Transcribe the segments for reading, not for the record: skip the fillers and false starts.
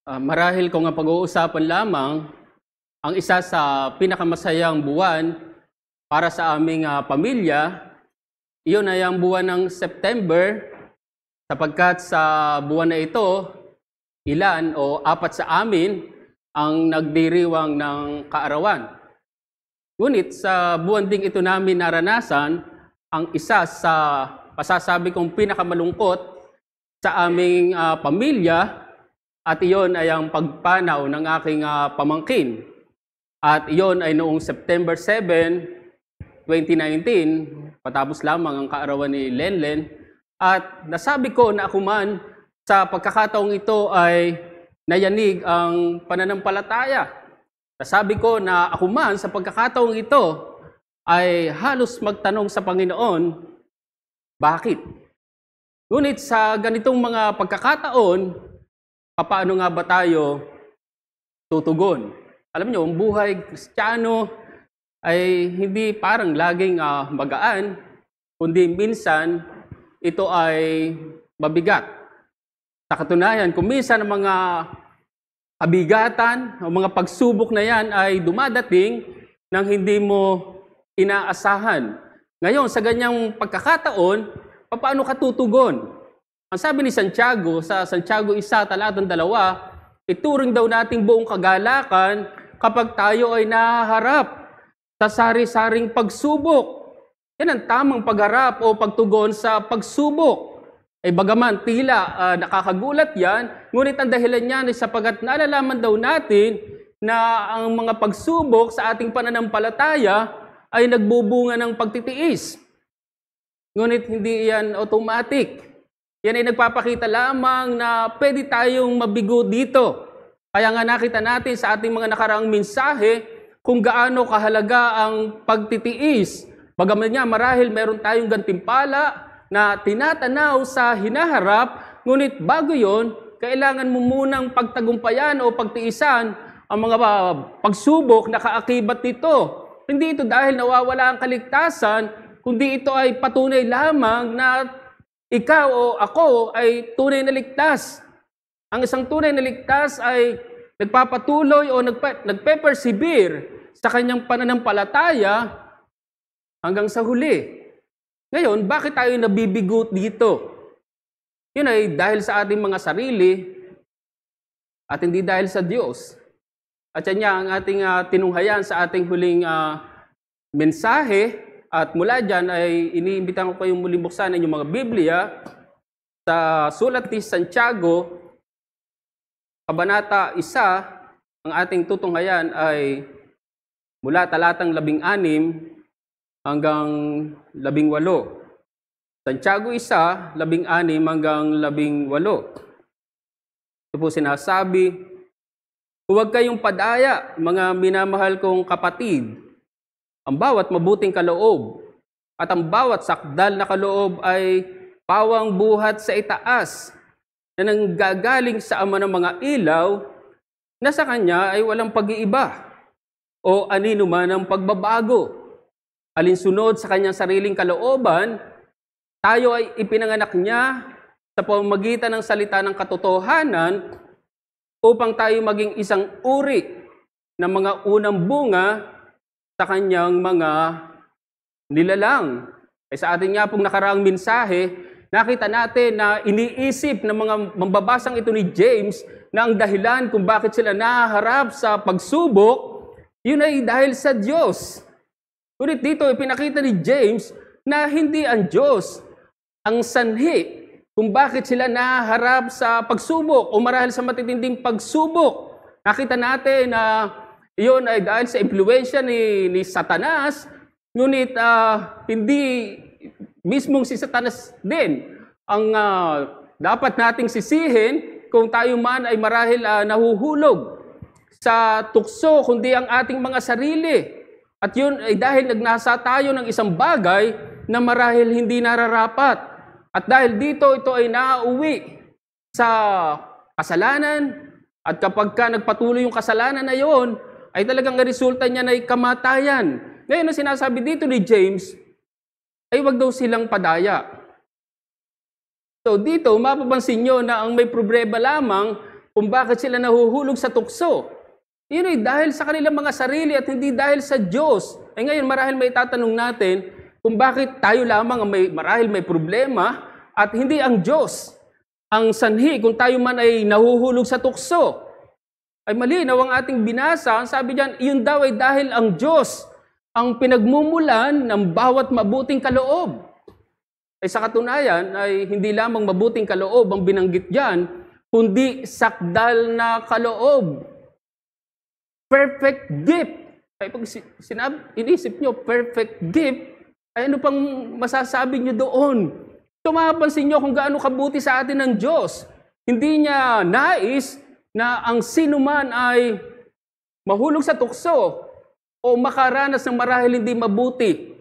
Marahil kung ang pag-uusapan lamang ang isa sa pinakamasayang buwan para sa aming pamilya, iyon ay ang buwan ng September, sapagkat sa buwan na ito, ilan o apat sa amin ang nagdiriwang ng kaarawan. Ngunit sa buwan ding ito namin naranasan ang isa sa masasabi kong pinakamalungkot sa aming pamilya, at iyon ay ang pagpanaw ng aking pamangkin. At iyon ay noong September 7, 2019, patapos lamang ang kaarawan ni Lenlen. At nasabi ko na ako man sa pagkakataong ito ay nayanig ang pananampalataya. Nasabi ko na ako man sa pagkakataong ito ay halos magtanong sa Panginoon, bakit? Ngunit sa ganitong mga pagkakataon, paano nga ba tayo tutugon? Alam niyo, ang buhay Kristiyano ay hindi parang laging magaan, kundi minsan ito ay mabigat. Sa katunayan, kung minsan ang mga kabigatan o mga pagsubok na yan ay dumadating nang hindi mo inaasahan. Ngayon, sa ganyang pagkakataon, paano ka tutugon? Ang sabi ni Santiago sa Santiago 1, talatang 2, ituring daw nating buong kagalakan kapag tayo ay nahaharap sa sari-saring pagsubok. Yan ang tamang pagharap o pagtugon sa pagsubok. Bagaman tila nakakagulat yan, ngunit ang dahilan niyan ay sapagat nalalaman daw natin na ang mga pagsubok sa ating pananampalataya ay nagbubunga ng pagtitiis. Ngunit hindi yan automatic. Yan ay nagpapakita lamang na pwede tayong mabigo dito. Kaya nga nakita natin sa ating mga nakaraang mensahe kung gaano kahalaga ang pagtitiis. Bagaman nga marahil meron tayong gantimpala na tinatanaw sa hinaharap, ngunit bago yon, kailangan mo munang pagtagumpayan o pagtiisan ang mga pagsubok na kaakibat nito. Hindi ito dahil nawawala ang kaligtasan, kundi ito ay patunay lamang na ikaw o ako ay tunay na ligtas. Ang isang tunay na ligtas ay nagpapatuloy o nagpe-persevere sa kanyang pananampalataya hanggang sa huli. Ngayon, bakit tayo nabibigot dito? Yun ay dahil sa ating mga sarili at hindi dahil sa Diyos. At yan niya ang ating tinunghayan sa ating huling mensahe. At mula dyan ay iniimbitahan ko kayong muling buksan ang inyong mga Biblia sa sulat ni Santiago, Kabanata 1, ang ating tutunghayan ay mula talatang 16 hanggang 18. Santiago 1, 16 hanggang 18. Ito po sinasabi, huwag kayong padaya, mga minamahal kong kapatid. Ang bawat mabuting kaloob at ang bawat sakdal na kaloob ay pawang buhat sa itaas na nanggagaling sa Ama ng mga ilaw na sa Kanya ay walang pag-iiba o anino man ang pagbabago. Alinsunod sa Kanyang sariling kalooban, tayo ay ipinanganak Niya sa pamamagitan ng salita ng katotohanan upang tayo maging isang uri ng mga unang bunga sa kanyang mga nilalang. Sa ating nga pong nakaraang mensahe, nakita natin na iniisip ng mga mambabasang ito ni James na ang dahilan kung bakit sila nahaharap sa pagsubok, yun ay dahil sa Diyos. Ngunit dito ipinakita ni James na hindi ang Diyos ang sanhi kung bakit sila nahaharap sa pagsubok o marahil sa matitinding pagsubok. Nakita natin na iyon ay dahil sa impluwensya ni Satanas, ngunit hindi mismong si Satanas din ang dapat nating sisihin kung tayo man ay marahil nahuhulog sa tukso, kundi ang ating mga sarili. At yun ay dahil nagnasa tayo ng isang bagay na marahil hindi nararapat. At dahil dito ito ay nauwi sa kasalanan, at kapag ka nagpatuloy yung kasalanan na yon, ay talagang resulta niya na kamatayan. Ngayon, ang sinasabi dito ni James, ay wag daw silang padaya. So dito, mapapansin nyo na ang may problema lamang kung bakit sila nahuhulog sa tukso. Yun ay dahil sa kanilang mga sarili at hindi dahil sa Diyos. Ngayon, marahil may tatanong natin kung bakit tayo lamang ang marahil may problema at hindi ang Diyos ang sanhi kung tayo man ay nahuhulog sa tukso. Ay malinaw ang ating binasa. Ang sabi diyan, iyon daw ay dahil ang Diyos ang pinagmumulan ng bawat mabuting kaloob. Ay sa katunayan ay hindi lamang mabuting kaloob ang binanggit diyan, kundi sakdal na kaloob. Perfect gift. Ay pag inisip nyo, perfect gift, ay ano pang masasabi nyo doon? So mapapansin nyo kung gaano kabuti sa atin ng Diyos. Hindi niya nais na ang sinuman ay mahulog sa tukso o makaranas ng marahil hindi mabuti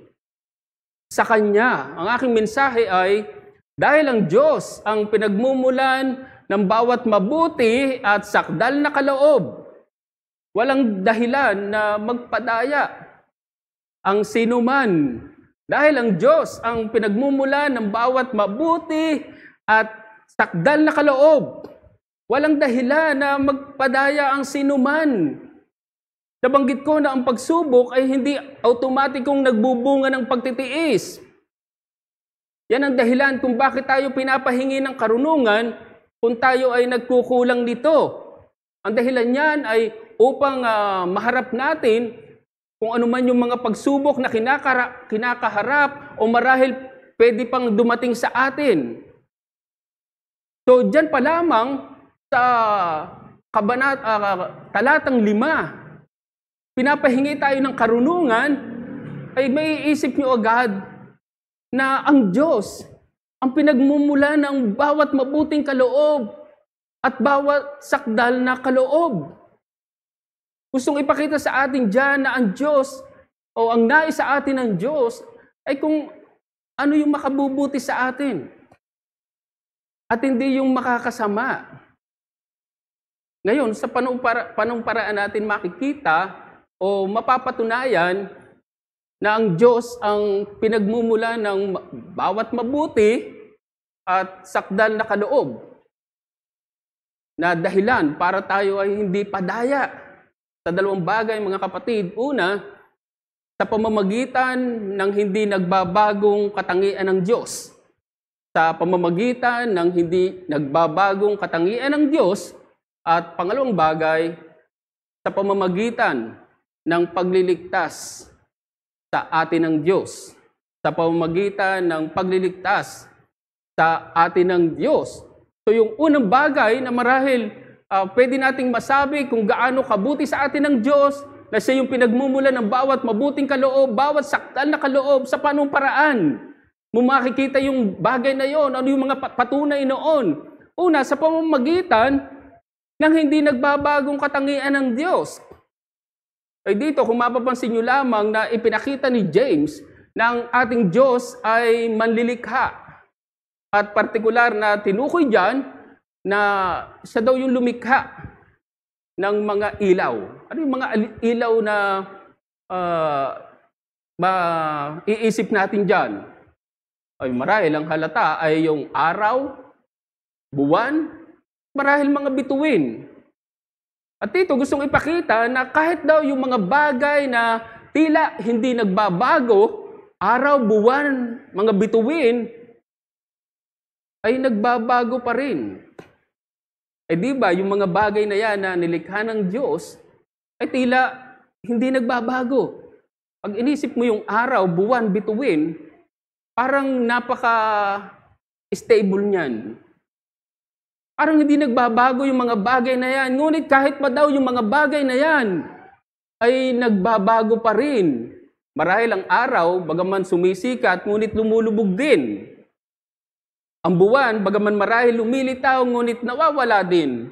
sa Kanya. Ang aking mensahe ay, dahil ang Diyos ang pinagmumulan ng bawat mabuti at sakdal na kaloob, walang dahilan na magpadaya ang sinuman. Dahil ang Diyos ang pinagmumulan ng bawat mabuti at sakdal na kaloob, walang dahilan na magpadaya ang sinuman. Nabanggit ko na ang pagsubok ay hindi automatikong nagbubunga ng pagtitiis. Yan ang dahilan kung bakit tayo pinapahingi ng karunungan kung tayo ay nagkukulang nito. Ang dahilan niyan ay upang maharap natin kung ano man yung mga pagsubok na kinakaharap o marahil pwede pang dumating sa atin. So, dyan pa lamang sa talatang 5, pinapahingi tayo ng karunungan, ay may isip nyo agad na ang Diyos ang pinagmumula ng bawat mabuting kaloob at bawat sakdal na kaloob. Gustong ipakita sa atin dyan na ang Diyos o ang nais sa atin ng Diyos ay kung ano yung makabubuti sa atin at hindi yung makakasama. Ngayon, sa panumparaan natin makikita o mapapatunayan na ang Diyos ang pinagmumula ng bawat mabuti at sakdal na kaloob na dahilan para tayo ay hindi padaya. Sa dalawang bagay, mga kapatid. Una, sa pamamagitan ng hindi nagbabagong katangian ng Diyos. Sa pamamagitan ng hindi nagbabagong katangian ng Diyos. At pangalawang bagay, sa pamamagitan ng pagliligtas sa atin ng Diyos. Sa pamamagitan ng pagliligtas sa atin ng Diyos. So yung unang bagay na marahil pwede nating masabi kung gaano kabuti sa atin ng Diyos na siya yung pinagmumula ng bawat mabuting kaloob, bawat sakdal na kaloob sa panong paraan. Makikita yung bagay na yon, ano yung mga patunay noon. Una, sa pamamagitan ng hindi nagbabagong katangian ng Diyos. Ay dito, kung mapapansin nyo lamang na ipinakita ni James na ang ating Diyos ay manlilikha. At partikular na tinukoy dyan, na siya daw yung lumikha ng mga ilaw. Ano yung mga ilaw na iisip natin dyan? Ay marahil ang halata ay yung araw, buwan, marahil mga bituin. At dito gustong ipakita na kahit daw yung mga bagay na tila hindi nagbabago, araw, buwan, mga bituin, ay nagbabago pa rin. Di ba, yung mga bagay na yan na nilikha ng Diyos, ay tila hindi nagbabago. Pag inisip mo yung araw, buwan, bituin, parang napaka-stable niyan. Parang hindi nagbabago yung mga bagay na yan. Ngunit kahit pa daw yung mga bagay na yan, ay nagbabago pa rin. Marahil ang araw, bagaman sumisikat, ngunit lumulubog din. Ang buwan, bagaman marahil lumilitaw, ngunit nawawala din.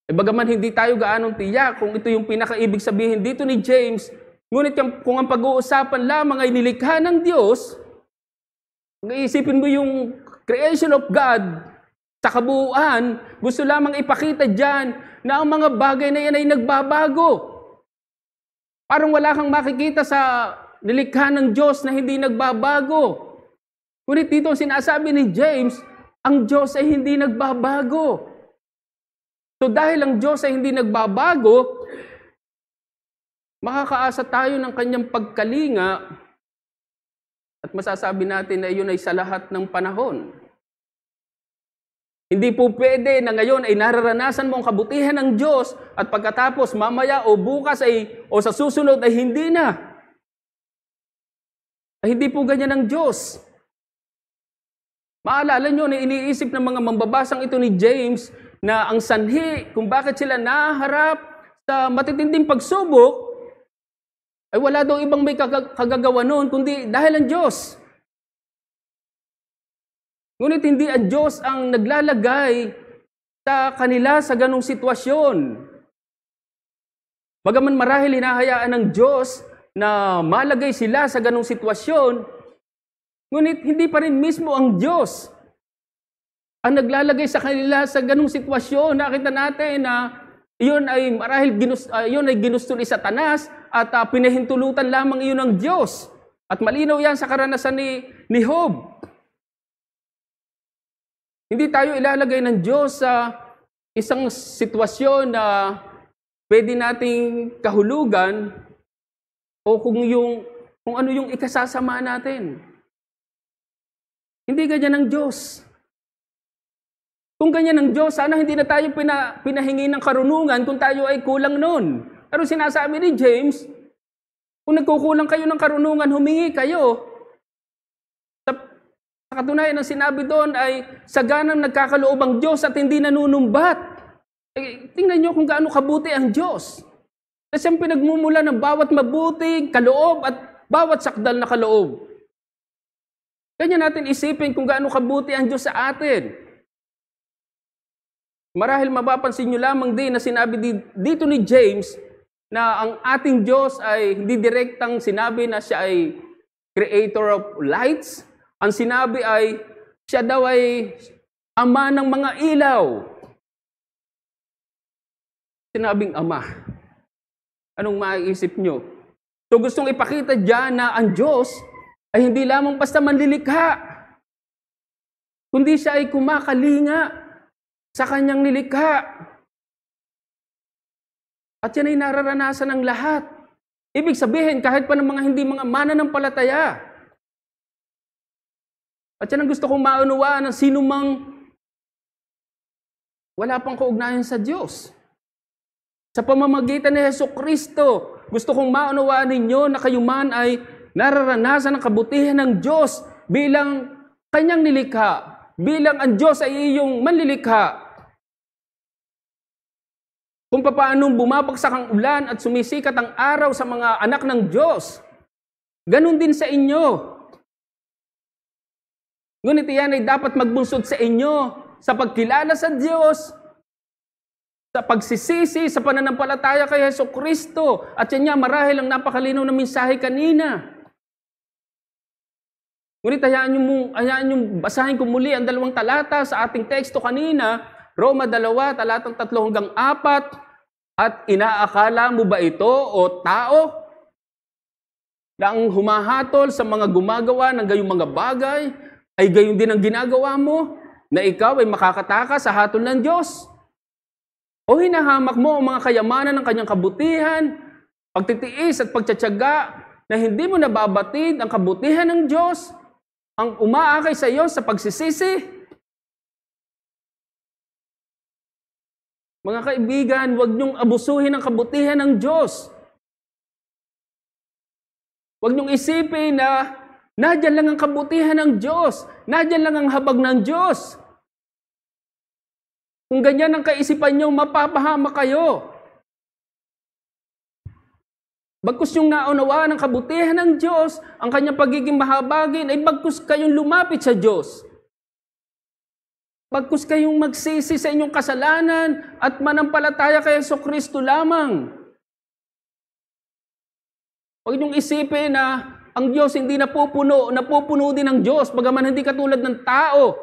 Bagaman hindi tayo gaanong tiyak kung ito yung pinakaibig sabihin dito ni James, ngunit kung ang pag-uusapan lamang ay nilikha ng Diyos, iisipin mo yung creation of God sa kabuuan, gusto lamang ipakita dyan na ang mga bagay na yan ay nagbabago. Parang wala kang makikita sa nilikha ng Diyos na hindi nagbabago. Ngunit dito sinasabi ni James, ang Diyos ay hindi nagbabago. So dahil ang Diyos ay hindi nagbabago, makakaasa tayo ng kanyang pagkalinga at masasabi natin na iyon ay sa lahat ng panahon. Hindi po pwede na ngayon ay nararanasan mo ang kabutihan ng Diyos at pagkatapos mamaya o bukas o sa susunod ay hindi na. Ay hindi po ganyan ang Diyos. Maalala nyo na iniisip ng mga mambabasang ito ni James na ang sanhi kung bakit sila naharap sa matitinding pagsubok ay wala daw ibang may kagagawa noon kundi dahil ang Diyos. Ngunit hindi ang Diyos ang naglalagay sa kanila sa ganong sitwasyon. Bagaman marahil hinahayaan ng Diyos na malagay sila sa ganong sitwasyon, ngunit hindi pa rin mismo ang Diyos ang naglalagay sa kanila sa ganong sitwasyon. Nakita natin na iyon ay marahil ginusto ni Satanas at pinahintulutan lamang iyon ng Diyos. At malinaw yan sa karanasan ni Job. Hindi tayo ilalagay ng Diyos sa isang sitwasyon na pwede nating kahulugan o kung ano yung ikasasama natin. Hindi ganyan ang Diyos. Kung ganyan ang Diyos, sana hindi na tayo pinahingi ng karunungan kung tayo ay kulang nun. Pero sinasabi ni James, kung nagkukulang kayo ng karunungan, humingi kayo. Sa katunayan ng sinabi doon ay saganang nagkakaloob ang Diyos at hindi nanunumbat. Tingnan nyo kung gaano kabuti ang Diyos. Kasi ang pinagmumula ng bawat mabuting kaloob at bawat sakdal na kaloob. Kanya natin isipin kung gaano kabuti ang Diyos sa atin. Marahil mapapansin nyo lamang din na sinabi dito ni James na ang ating Diyos ay hindi direktang sinabi na siya ay creator of lights. Ang sinabi ay siya daw ay ama ng mga ilaw. Sinabing ama. Anong maiisip nyo? So gustong ipakita dyan na ang Diyos ay hindi lamang basta manlilikha, kundi siya ay kumakalinga sa kanyang nilikha. At yan ay nararanasan ng lahat. Ibig sabihin, kahit pa ng mga hindi mga mananampalataya. At yan ang gusto kong maunawaan ng sino mang wala pang kaugnayan sa Diyos. Sa pamamagitan ni Jesucristo, gusto kong maunawaan ninyo na kayo man ay nararanasan ang kabutihan ng Diyos bilang kanyang nilikha, bilang ang Diyos ay iyong manlilikha. Kung paano bumabagsak ang ulan at sumisikat ang araw sa mga anak ng Diyos, ganun din sa inyo. Ngunit iyan ay dapat magbunsod sa inyo sa pagkilala sa Diyos, sa pagsisisi, sa pananampalataya kay Jesucristo. At yan niya marahil ang napakalinaw na mensahe kanina. Ngunit hayaan niyo basahin ko muli ang 2 talata sa ating teksto kanina, Roma 2, talatang 3 hanggang 4. At inaakala mo ba ito o tao na ang humahatol sa mga gumagawa ng gayong mga bagay ay gayon din ang ginagawa mo, na ikaw ay makakatakas sa hatol ng Diyos? O hinahamak mo ang mga kayamanan ng kanyang kabutihan, pagtitiis at pagtsatsaga na hindi mo nababatid ang kabutihan ng Diyos, ang umaakay sa iyo sa pagsisisi? Mga kaibigan, huwag niyong abusuhin ang kabutihan ng Diyos. Huwag niyong isipin na nadyan lang ang kabutihan ng Diyos, nadyan lang ang habag ng Diyos. Kung ganyan ang kaisipan niyo, mapapahama kayo. Bagkus yung naunawaan ang kabutihan ng Diyos, ang kanyang pagiging mahabagin, ay bagkus kayong lumapit sa Diyos. Bagkus kayong magsisi sa inyong kasalanan at manampalataya kay Jesucristo lamang. Huwag niyong isipin na ang Diyos hindi napupuno din ng Diyos, bagaman hindi katulad ng tao.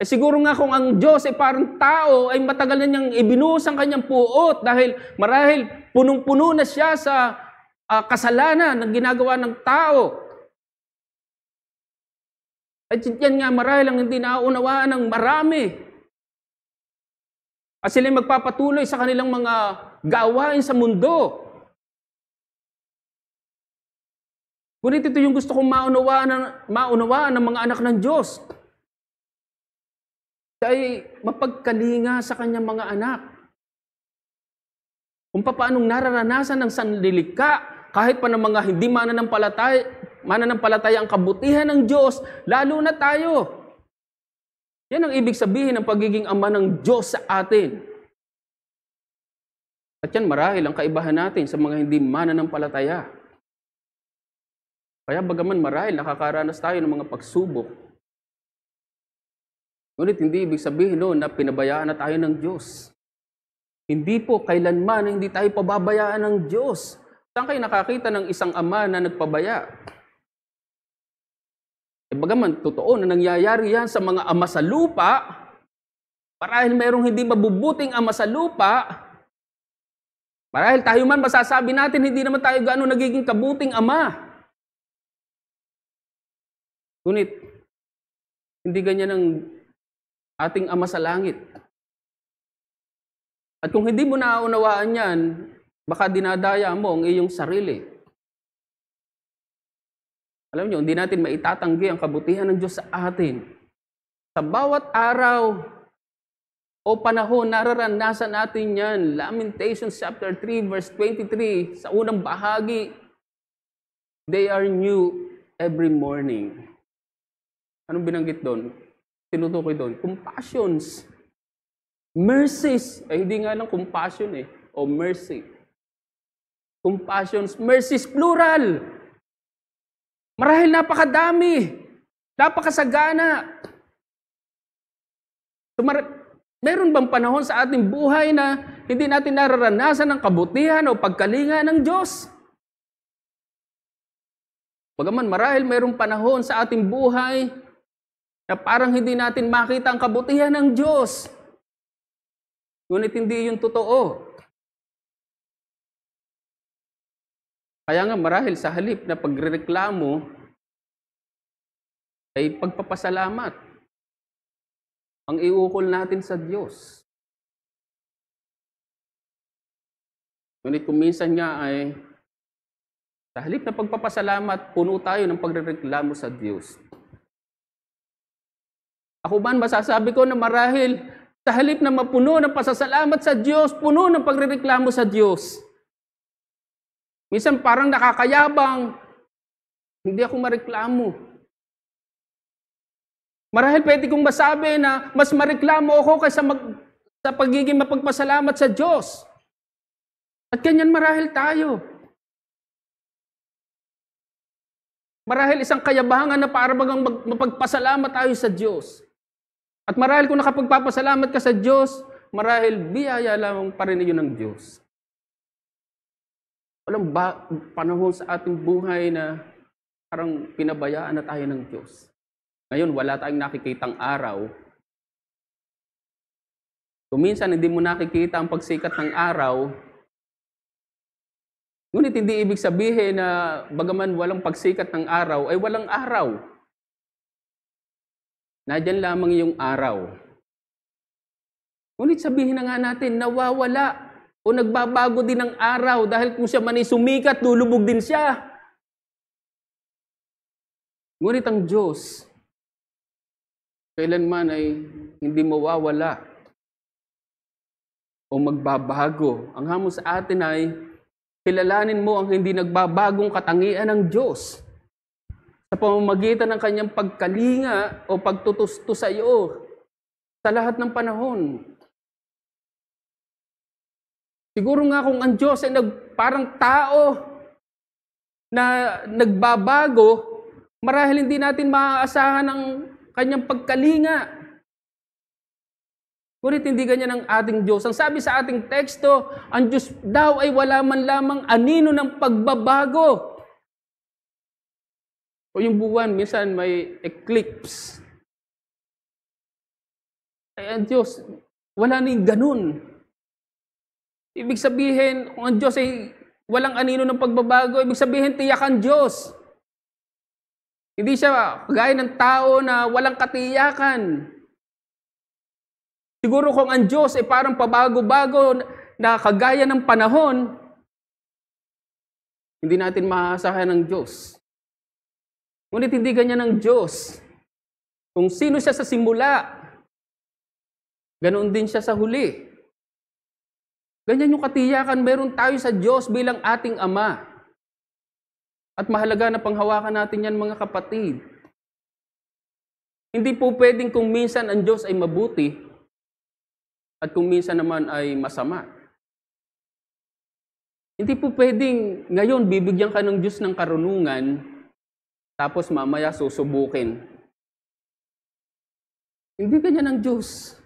Siguro nga kung ang Diyos ay parang tao, ay matagal na niyang ibinuhos ang kanyang puot dahil marahil punong-puno na siya sa kasalanan ng ginagawa ng tao. At yan nga marahil ang hindi nauunawaan ng marami. At sila magpapatuloy sa kanilang mga gawain sa mundo. Ngunit ito yung gusto kong maunawaan ng mga anak ng Diyos. Siya ay mapagkalinga sa kanyang mga anak. Kung paanong nararanasan ng sanlilikha, kahit pa ng mga hindi mananampalataya ang kabutihan ng Diyos, lalo na tayo. Yan ang ibig sabihin ng pagiging ama ng Diyos sa atin. At yan marahil ang kaibahan natin sa mga hindi mananampalataya. Kaya bagaman marahil nakakaranas tayo ng mga pagsubok, ngunit hindi ibig sabihin noon na pinabayaan na tayo ng Diyos. Hindi po kailanman hindi tayo pababayaan ng Diyos. Saan kayo nakakita ng isang ama na nagpabaya? Bagaman totoo na nangyayari yan sa mga ama sa lupa, marahil mayroong hindi mabubuting ama sa lupa, marahil tayo man masasabi natin hindi naman tayo gaano nagiging kabuting ama. Ngunit, hindi ganyan ang ating Ama sa langit. At kung hindi mo naunawaan yan, baka dinadaya mo ang iyong sarili. Alam niyo, hindi natin maitatanggi ang kabutihan ng Diyos sa atin. Sa bawat araw o panahon, nararanasan natin yan. Lamentations chapter 3, verse 23, sa unang bahagi, they are new every morning. Anong binanggit doon? Tinutukoy doon. Compassions. Mercies. Hindi nga lang compassion o mercy. Compassions. Mercies, plural. Marahil napakadami. Napakasagana. So, meron bang panahon sa ating buhay na hindi natin nararanasan ang kabutihan o pagkalinga ng Diyos? Bagaman marahil mayroong panahon sa ating buhay na parang hindi natin makita ang kabutihan ng Diyos. Ngunit hindi yun totoo. Kaya nga marahil sa halip na pagrereklamo ay pagpapasalamat ang iukol natin sa Diyos. Ngunit kung minsan nga ay sa halip na pagpapasalamat, puno tayo ng pagrereklamo sa Diyos. Ako man masasabi ko na marahil sa halip na mapuno ng pasasalamat sa Diyos, puno ng pagrereklamo sa Diyos. Minsan parang nakakayabang, hindi ako mareklamo. Marahil pwede kong masabi na mas mareklamo ako kaysa sa pagiging mapagpasalamat sa Diyos. At ganyan marahil tayo. Marahil isang kayabangan na para bagang mapagpasalamat tayo sa Diyos. At marahil kung nakapagpapasalamat ka sa Diyos, marahil biyaya lamang pa rin iyon ng Diyos. Walang panahon sa ating buhay na parang pinabayaan na tayo ng Diyos. Ngayon, wala tayong nakikitang araw. Kung minsan hindi mo nakikita ang pagsikat ng araw, ngunit hindi ibig sabihin na bagaman walang pagsikat ng araw, ay walang araw. Nadyan lamang yung araw. Ngunit sabihin na nga natin, nawawala o nagbabago din ang araw dahil kung siya man ay sumikat, lulubog din siya. Ngunit ang Diyos, kailanman ay hindi mawawala o magbabago. Ang hamon sa atin ay kilalanin mo ang hindi nagbabagong katangian ng Diyos sa pamamagitan ng kanyang pagkalinga o pagtutusto sa iyo sa lahat ng panahon. Siguro nga kung ang Diyos ay parang tao na nagbabago, marahil hindi natin maaasahan ang kanyang pagkalinga. Ngunit hindi ganyan ang ating Diyos. Ang sabi sa ating teksto, ang Diyos daw ay wala man lamang anino ng pagbabago. O yung buwan, minsan may eclipse. Ay ang Diyos, wala nang ganun. Ibig sabihin, kung ang Diyos ay walang anino ng pagbabago, ibig sabihin, tiyak ang Diyos. Hindi siya kagaya ng tao na walang katiyakan. Siguro kung ang Diyos ay parang pabago-bago na kagaya ng panahon, hindi natin maaasahan ng Diyos. Ngunit hindi ganyan ng Diyos. Kung sino siya sa simula, ganoon din siya sa huli. Ganyan yung katiyakan meron tayo sa Diyos bilang ating Ama. At mahalaga na panghawakan natin yan, mga kapatid. Hindi po pwedeng kung minsan ang Diyos ay mabuti at kung minsan naman ay masama. Hindi po pwedeng ngayon bibigyan ka ng Diyos ng karunungan tapos mamaya susubukin. Hindi ganyan ang Diyos.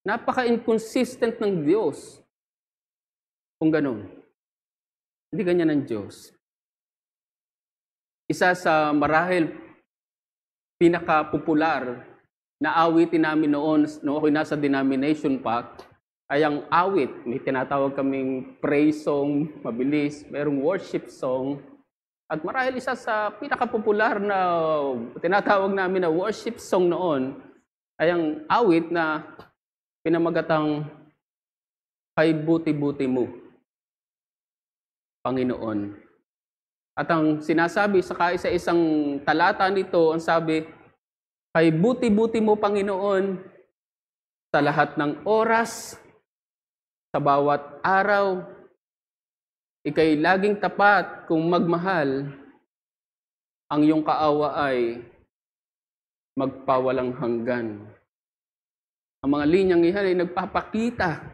Napaka-inconsistent ng Diyos kung ganun. Hindi ganyan ang Diyos. Isa sa marahil pinaka-popular na awitin namin noon ako'y nasa denomination pa, ay ang awit. May tinatawag kaming praise song, mabilis, mayroong worship song. At marahil isa sa pinaka-popular na tinatawag namin na worship song noon ay ang awit na pinamagatang "Kay buti-buti mo, Panginoon." At ang sinasabi sa kaisa-isang talata nito, ang sabi, "Kay buti-buti mo, Panginoon, sa lahat ng oras, sa bawat araw, ika'y laging tapat kung magmahal, ang iyong kaawa ay magpawalang hanggan." Ang mga linyang iyan ay nagpapakita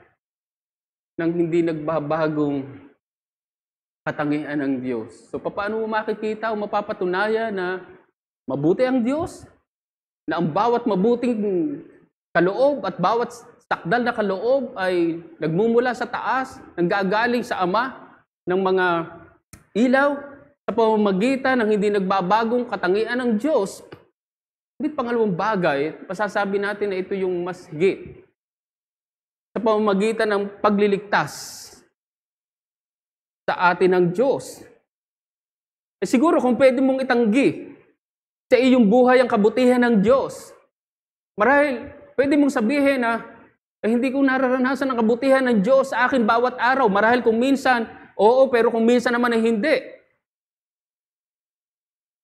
ng hindi nagbabagong katangian ng Diyos. So paano mo makikita o mapapatunayan na mabuti ang Diyos? Na ang bawat mabuting kaloob at bawat takdal na kaloob ay nagmumula sa taas, nanggagaling sa Ama ng mga ilaw sa pamamagitan ng hindi nagbabagong katangian ng Diyos. Ngunit pangalawang bagay, masasabi natin na ito yung mas higit sa pamamagitan ng pagliligtas sa atin ng Diyos. Siguro kung pwede mong itanggi sa iyong buhay ang kabutihan ng Diyos, marahil pwede mong sabihin na hindi ko nararanasan ang kabutihan ng Diyos sa akin bawat araw. Marahil kung minsan, oo, pero kung minsan naman ay hindi.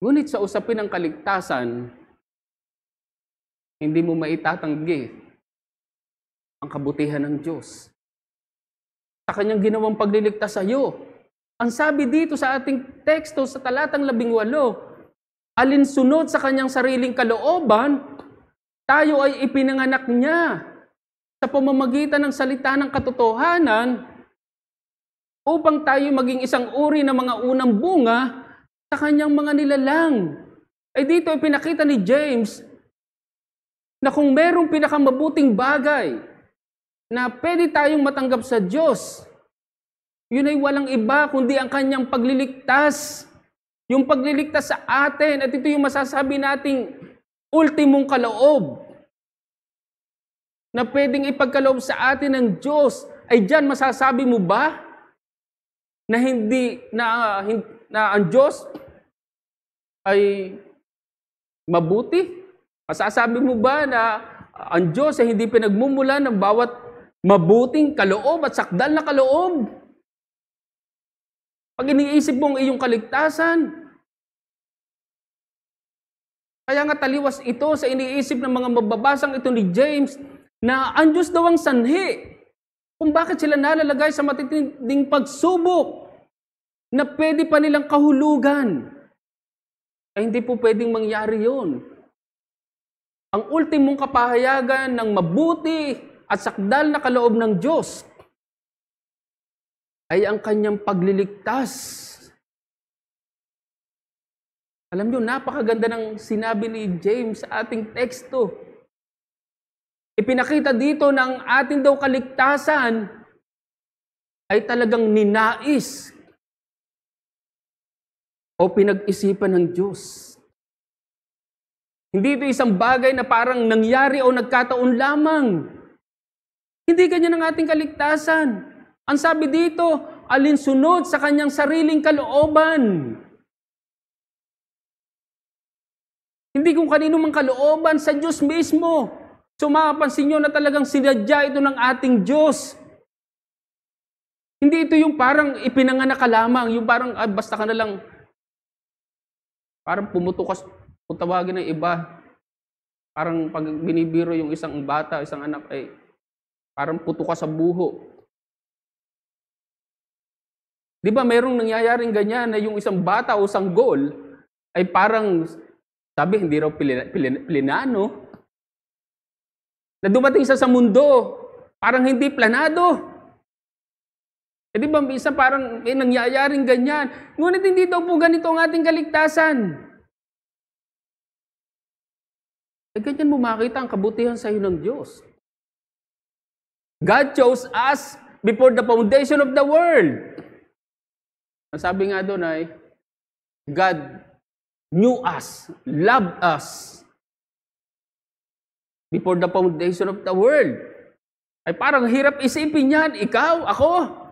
Ngunit sa usapin ng kaligtasan, hindi mo maitatanggi ang kabutihan ng Diyos sa kanyang ginawang pagliligtas sa iyo. Ang sabi dito sa ating teksto sa talatang 18, alinsunod sa kanyang sariling kalooban, tayo ay ipinanganak niya sa pamamagitan ng salita ng katotohanan upang tayo maging isang uri ng mga unang bunga sa kanyang mga nilalang. Ay dito ay pinakita ni James na kung merong pinakamabuting bagay na pwede tayong matanggap sa Diyos, yun ay walang iba kundi ang kanyang pagliligtas. Yung pagliligtas sa atin, at ito yung masasabi nating ultimong kaloob na pwedeng ipagkaloob sa atin ng Diyos. Ay diyan masasabi mo ba na ang Diyos ay mabuti? Masasabi mo ba na ang Diyos ay hindi pinagmumula ng bawat mabuting kaloob at sakdal na kaloob? Pag iniisip mo ang iyong kaligtasan, kaya nga taliwas ito sa iniisip ng mga mababasang ito ni James na ang Diyos daw ang sanhi kung bakit sila nalalagay sa matitinding pagsubok na pwede pa nilang kahulugan. Ay hindi po pwedeng mangyari yun. Ang ultimong kapahayagan ng mabuti at sakdal na kaloob ng Diyos ay ang kanyang pagliligtas. Alam niyo, napakaganda ng sinabi ni James sa ating teksto. Ipinakita dito ng ating daw kaligtasan ay talagang ninais o pinag-isipan ng Diyos. Hindi ito isang bagay na parang nangyari o nagkataon lamang. Hindi ganyan ang ating kaligtasan. Ang sabi dito, alinsunod sa kanyang sariling kalooban. Hindi kung kanino mang kalooban, sa Diyos mismo. So mapapansin nyo na talagang sinadya ito ng ating Diyos. Hindi ito yung parang ipinanganak ka lamang, yung parang basta ka na lang, parang pumutukas, kung tawagin ng iba, parang pag binibiro yung isang bata, isang anak, ay parang putukas sa buho. Di ba mayroong nangyayaring ganyan na yung isang bata o sanggol ay parang, sabi, hindi raw plinano, na dumating sa mundo, parang hindi planado. Eh di ba, isa parang may nangyayaring ganyan. Ngunit hindi daw po ganito ang ating kaligtasan. Eh ganyan mo makita ang kabutihan sa iyo ng Diyos. God chose us before the foundation of the world. Ang sabi nga doon ay, God knew us, loved us before the foundation of the world. Ay parang hirap isipin yan, ikaw, ako,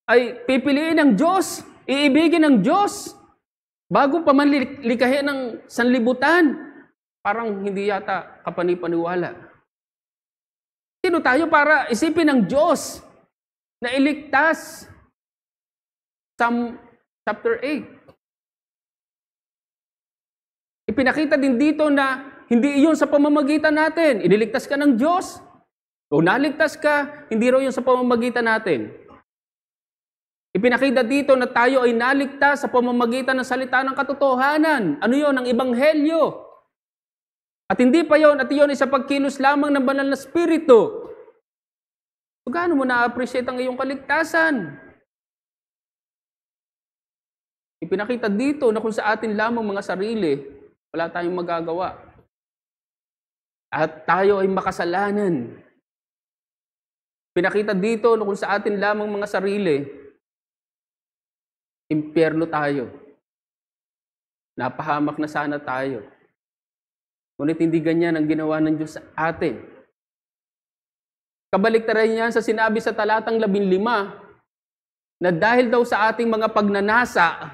ay pipiliin ng Diyos, iibigin ng Diyos, bago pa man likahin ng sanlibutan. Parang hindi yata kapanipaniwala. Sino tayo para isipin ng Diyos na iligtas? Psalm chapter 8. Ipinakita din dito na hindi iyon sa pamamagitan natin. Iniligtas ka ng Diyos. O naligtas ka, hindi raw yun sa pamamagitan natin. Ipinakita dito na tayo ay naligtas sa pamamagitan ng salita ng katotohanan. Ano yun? Ang ebanghelyo. At hindi pa yun, at yun ay sa pagkilos lamang ng banal na spirito. So, gaano mo na-appreciate ang iyong kaligtasan? Ipinakita dito na kung sa atin lamang mga sarili, wala tayong magagawa. At tayo ay makasalanan. Pinakita dito na kung sa atin lamang mga sarili, impyerno tayo. Napahamak na sana tayo. Ngunit hindi ganyan ang ginawa ng Diyos sa atin. Kabaliktaran niyan sa sinabi sa talatang 15, na dahil daw sa ating mga pagnanasa,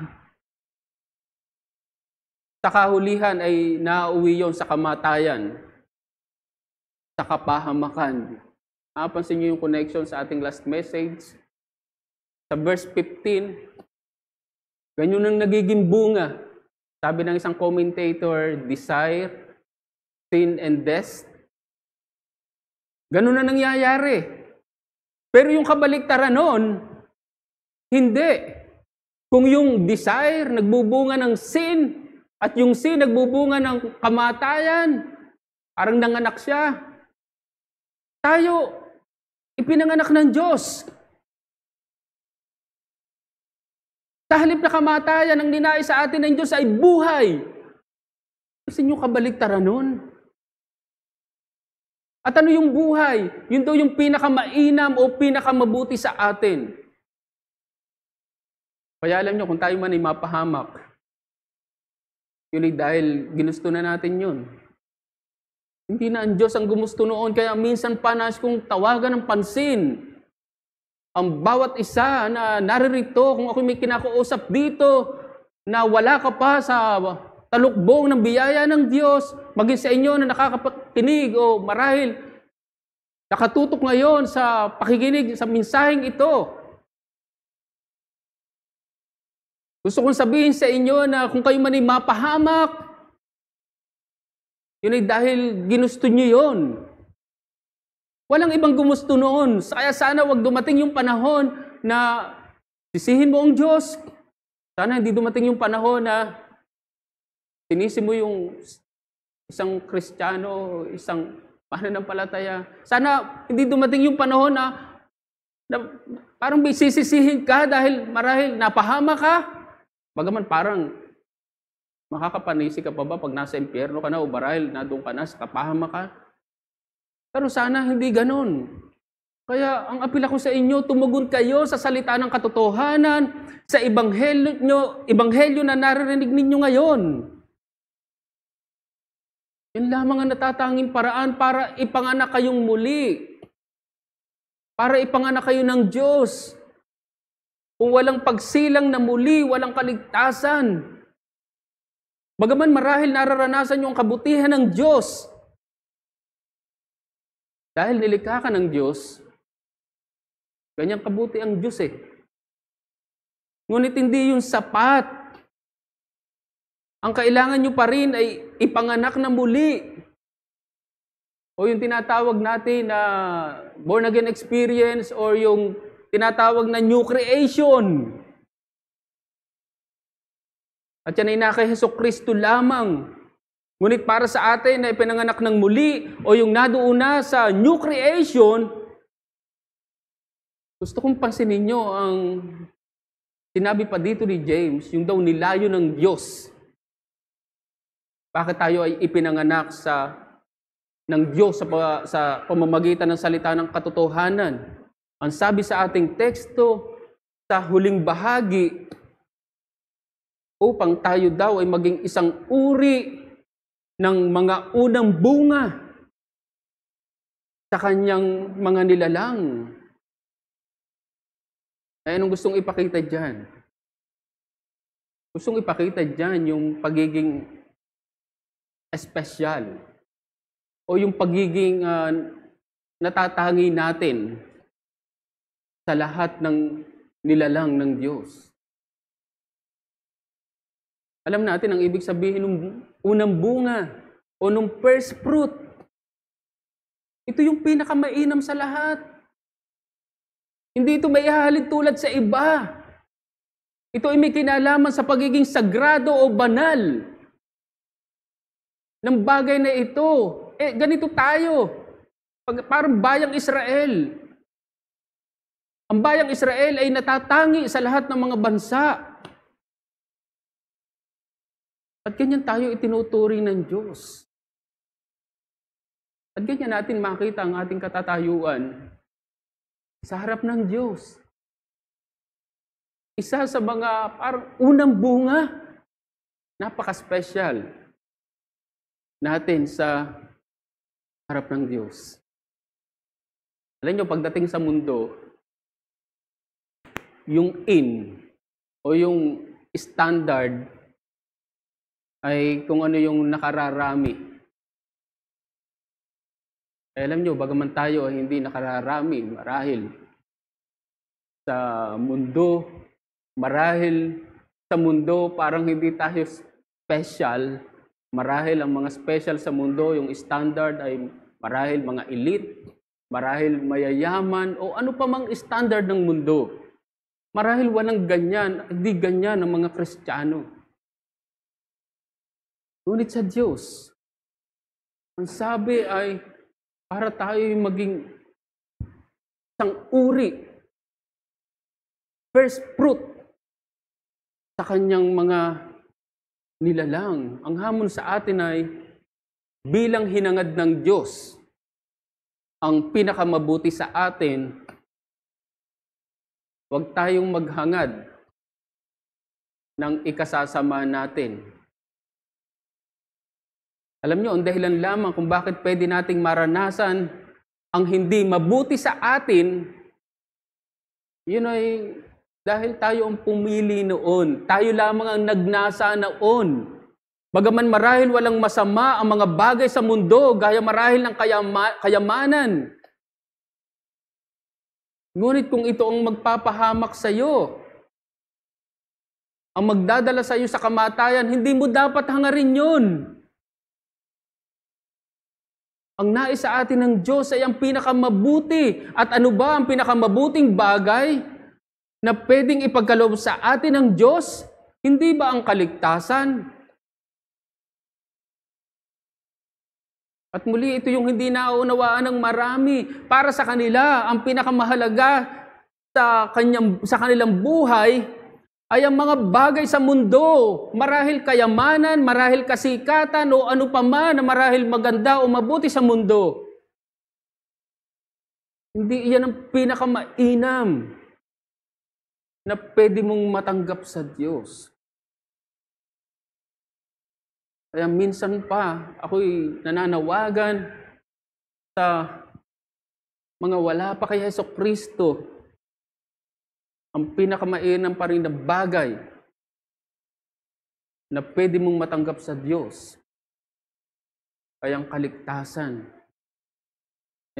sa kahulihan ay nauwi yon sa kamatayan, sa kapahamakan. Napansin niyo yung connection sa ating last message? Sa verse 15, ganyan ang nagiging bunga. Sabi ng isang commentator, desire, sin, and death. Ganun na nangyayari. Pero yung kabaliktaran nun, hindi. Kung yung desire nagbubunga ng sin, at yung sin nagbubunga ng kamatayan, parang nanganak siya. Tayo, ipinanganak ng Diyos. Sa halip na kamatayan, ang ninais sa atin ng Diyos ay buhay. Kasi yung kabaliktaran nun. At ano yung buhay? Yun daw yung pinakamainam o pinakamabuti sa atin. Kaya alam nyo, kung tayo man ay mapahamak, yun ay dahil ginusto na natin yun. Hindi na ang Diyos ang gumusto noon, kaya minsan pa nais kong tawagan ng pansin ang bawat isa na naririto, kung ako may kinakausap dito, na wala ka pa sa talukbong ng biyaya ng Diyos, maging sa inyo na nakakapakinig o marahil nakatutok ngayon sa pakikinig sa mensaheng ito. Gusto kong sabihin sa inyo na kung kayo man ay mapahamak, yun ay dahil ginusto nyo yun. Walang ibang gumusto noon. Kaya sana wag dumating yung panahon na sisihin mo ang Diyos. Sana hindi dumating yung panahon na sinisi mo yung isang Kristiyano, isang mananampalataya. Sana hindi dumating yung panahon na parang may sisisihin ka dahil marahil napahama ka. Bagaman parang makakapanisi ka pa ba pag nasa impyerno ka na o marahil na doon ka na sa kapahama ka. Pero sana hindi ganun. Kaya ang apela ko sa inyo, tumugon kayo sa salita ng katotohanan, sa ebanghelyo na naririnig ninyo ngayon. Yan lamang ang natatanging paraan para ipanganak kayong muli. Para ipanganak kayo ng Diyos. Kung walang pagsilang na muli, walang kaligtasan. Bagaman marahil nararanasan nyo ang kabutihan ng Diyos, Dahil nilikha ka ng Diyos, ganyan kabuti ang Diyos eh. Ngunit hindi yun sapat. Ang kailangan nyo pa rin ay ipanganak na muli. O yung tinatawag natin na born again experience or yung tinatawag na new creation. At yan ay naka Hesukristo lamang. Ngunit para sa atin na ipinanganak ng muli o yung naduuna sa new creation, gusto kong pansinin nyo ang sinabi pa dito ni James, yung daw nilayo ng Diyos. Bakit tayo ay ipinanganak ng Diyos sa pamamagitan ng salita ng katotohanan? Ang sabi sa ating teksto, sa huling bahagi, upang tayo daw ay maging isang uri ng mga unang bunga sa kanyang mga nilalang. Ay, anong gustong ipakita dyan? Gustong ipakita dyan yung pagiging espesyal o yung pagiging natatangi natin sa lahat ng nilalang ng Diyos. Alam natin ang ibig sabihin ng unang bunga o ng first fruit. Ito yung pinakamainam sa lahat. Hindi ito may ihahalin tulad sa iba. Ito ay may kinalaman sa pagiging sagrado o banal ng bagay na ito. Ganito tayo. Parang bayang Israel. Ang bayang Israel ay natatangi sa lahat ng mga bansa. At ganyan tayo itinuturi ng Diyos. At ganyan natin makita ang ating katatayuan sa harap ng Diyos. Isa sa mga parang unang bunga, napaka-special natin sa harap ng Diyos. Alam niyo, pagdating sa mundo, yung in o yung standard ay kung ano yung nakararami. Alam nyo, bagaman tayo ay hindi nakararami, marahil sa mundo, parang hindi tayo special. Marahil ang mga special sa mundo, yung standard ay marahil mga elite, marahil mayayaman, o ano pa mang standard ng mundo. Marahil walang ganyan, hindi ganyan ang mga Kristiyano. Ngunit sa Diyos, ang sabi ay para tayo maging isang uri, first fruit sa kanyang mga nilalang. Ang hamon sa atin ay bilang hinangad ng Diyos, ang pinakamabuti sa atin, huwag tayong maghangad ng ikasasama natin. Alam niyo, ang dahilan lamang kung bakit pwede nating maranasan ang hindi mabuti sa atin, yun ay dahil tayo ang pumili noon. Tayo lamang ang nagnasa noon. Bagaman marahil walang masama ang mga bagay sa mundo, gaya marahil ng kayamanan. Ngunit kung ito ang magpapahamak sa iyo, ang magdadala sa iyo sa kamatayan, hindi mo dapat hangarin yun. Ang nais sa atin ng Diyos ay ang pinakamabuti. At ano ba ang pinakamabuting bagay na pwedeng ipagkaloob sa atin ng Diyos? Hindi ba ang kaligtasan? At muli, ito yung hindi nauunawaan ng marami. Para sa kanila, ang pinakamahalaga sa kanilang buhay ay ang mga bagay sa mundo. Marahil kayamanan, marahil kasikatan, o ano pa man na marahil maganda o mabuti sa mundo. Hindi iyan ang pinakamainam na pwede mong matanggap sa Diyos. Kaya minsan pa, ako'y nananawagan sa mga wala pa kay Hesukristo. Ang pinakamainam pa rin na bagay na pwede mong matanggap sa Diyos ay ang kaligtasan.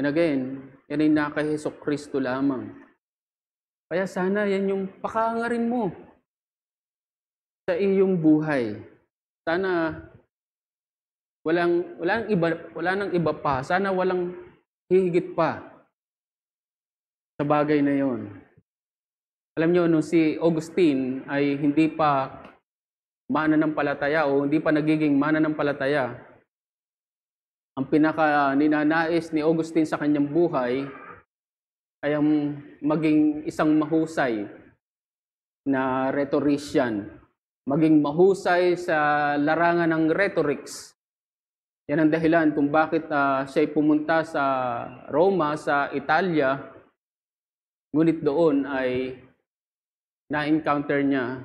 And again, yan ay na kay Jesucristo lamang. Kaya sana yan yung pakahangarin mo sa iyong buhay. Sana wala nang iba pa. Sana walang hihigit pa sa bagay na yon. Alam niyo, nung si Augustine ay hindi pa mananampalataya o hindi pa nagiging mananampalataya, ang pinaka-ninanais ni Augustine sa kanyang buhay ay ang maging isang mahusay na rhetorician, maging mahusay sa larangan ng rhetorics. Yan ang dahilan kung bakit siya pumunta sa Roma, sa Italia, ngunit doon ay na-encounter niya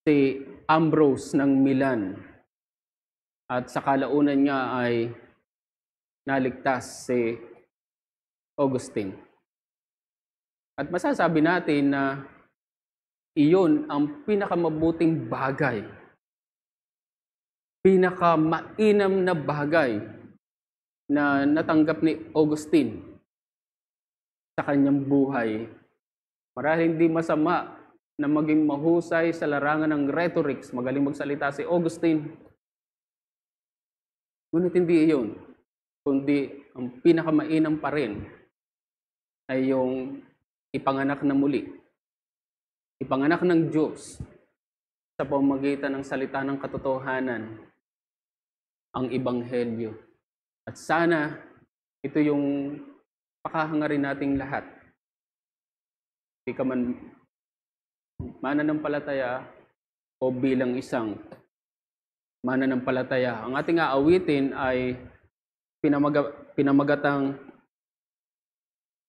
si Ambrose ng Milan. At sa kalaunan niya ay naligtas si Augustine. At masasabi natin na iyon ang pinakamabuting bagay, pinakamainam na bagay na natanggap ni Augustine sa kanyang buhay. Marahil hindi masama na maging mahusay sa larangan ng rhetorics, magaling magsalita si Augustine. Ngunit hindi iyon, kundi ang pinakamainam pa rin ay yung ipanganak na muli. Ipanganak ng Diyos sa pamamagitan ng salita ng katotohanan, ang Ebanghelyo. At sana ito yung pakahangarin nating lahat. Hindi ka man mananampalataya o bilang isang mananampalataya. Ang ating aawitin ay pinamagatang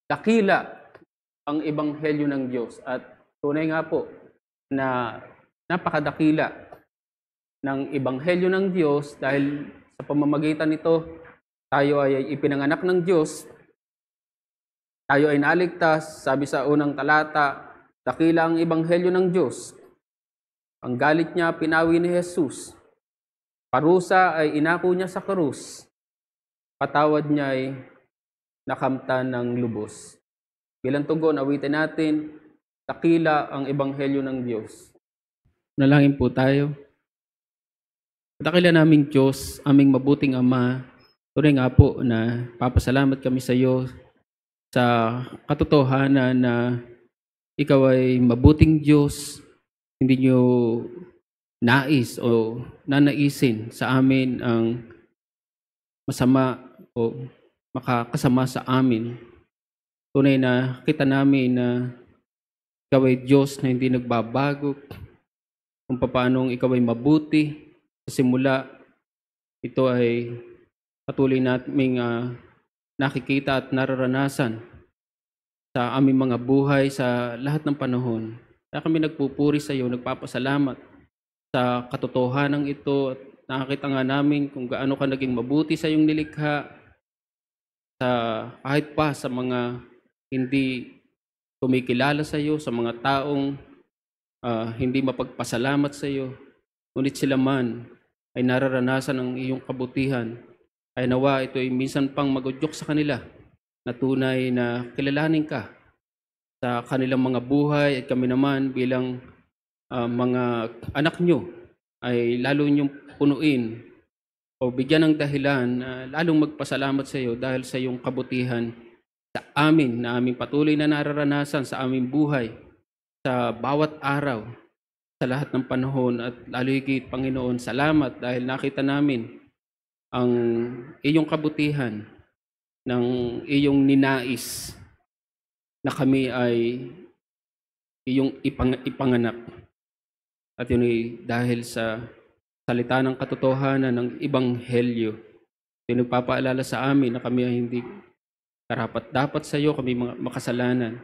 dakila ang Ebanghelyo ng Diyos. At tunay nga po na napakadakila ng Ebanghelyo ng Diyos dahil sa pamamagitan nito tayo ay ipinanganak ng Diyos. Tayo ay naligtas, sabi sa unang talata, dakila ang Ebanghelyo ng Diyos. Ang galit niya pinawi ni Jesus. Parusa ay inako niya sa krus. Patawad niya ay nakamtan ng lubos. Bilang tugon, awitin natin, dakila ang Ebanghelyo ng Diyos. Nalangin po tayo. Dakila naming Diyos, aming mabuting Ama, tunay nga po na papasalamat kami sa iyo sa katotohanan na ikaw ay mabuting Diyos, hindi niyo nais o nanaisin sa amin ang masama o makakasama sa amin. Tunay na kita namin na ikaw ay Diyos na hindi nagbabago, kung paanong ikaw ay mabuti. Sa simula, ito ay patuloy naming nakikita at nararanasan sa aming mga buhay sa lahat ng panahon. Kaya kami nagpupuri sa iyo, nagpapasalamat sa katotohanan ito at nakakita nga namin kung gaano ka naging mabuti sa iyong nilikha, sa kahit pa sa mga hindi kumikilala sa iyo, sa mga taong hindi mapagpasalamat sa iyo, ngunit sila man ay nararanasan ang iyong kabutihan. Ay nawa ito ay minsan pang magudyok sa kanila na tunay na kilalanin ka sa kanilang mga buhay at kami naman bilang mga anak nyo ay lalo nyong punuin o bigyan ng dahilan lalong magpasalamat sa iyo dahil sa iyong kabutihan sa amin na aming patuloy na nararanasan sa aming buhay sa bawat araw, sa lahat ng panahon at lalo higit Panginoon, salamat dahil nakita namin ang iyong kabutihan ng iyong ninais na kami ay iyong ipanganak. At yun ay dahil sa salita ng katotohanan ng Ebanghelyo. Yun nagpapaalala sa amin na kami ay hindi karapat-dapat sa iyo, kami mga makasalanan.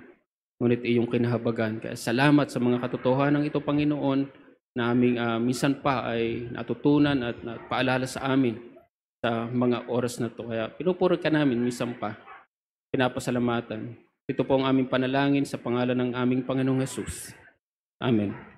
Ngunit iyong kinahabagan. Kaya salamat sa mga katotohanan ito, Panginoon, na aming minsan pa ay natutunan at paalala sa amin sa mga oras na ito. Kaya pinupuri ka namin minsan pa. Pinapasalamatan. Ito po ang aming panalangin sa pangalan ng aming Panginoong Jesus. Amen.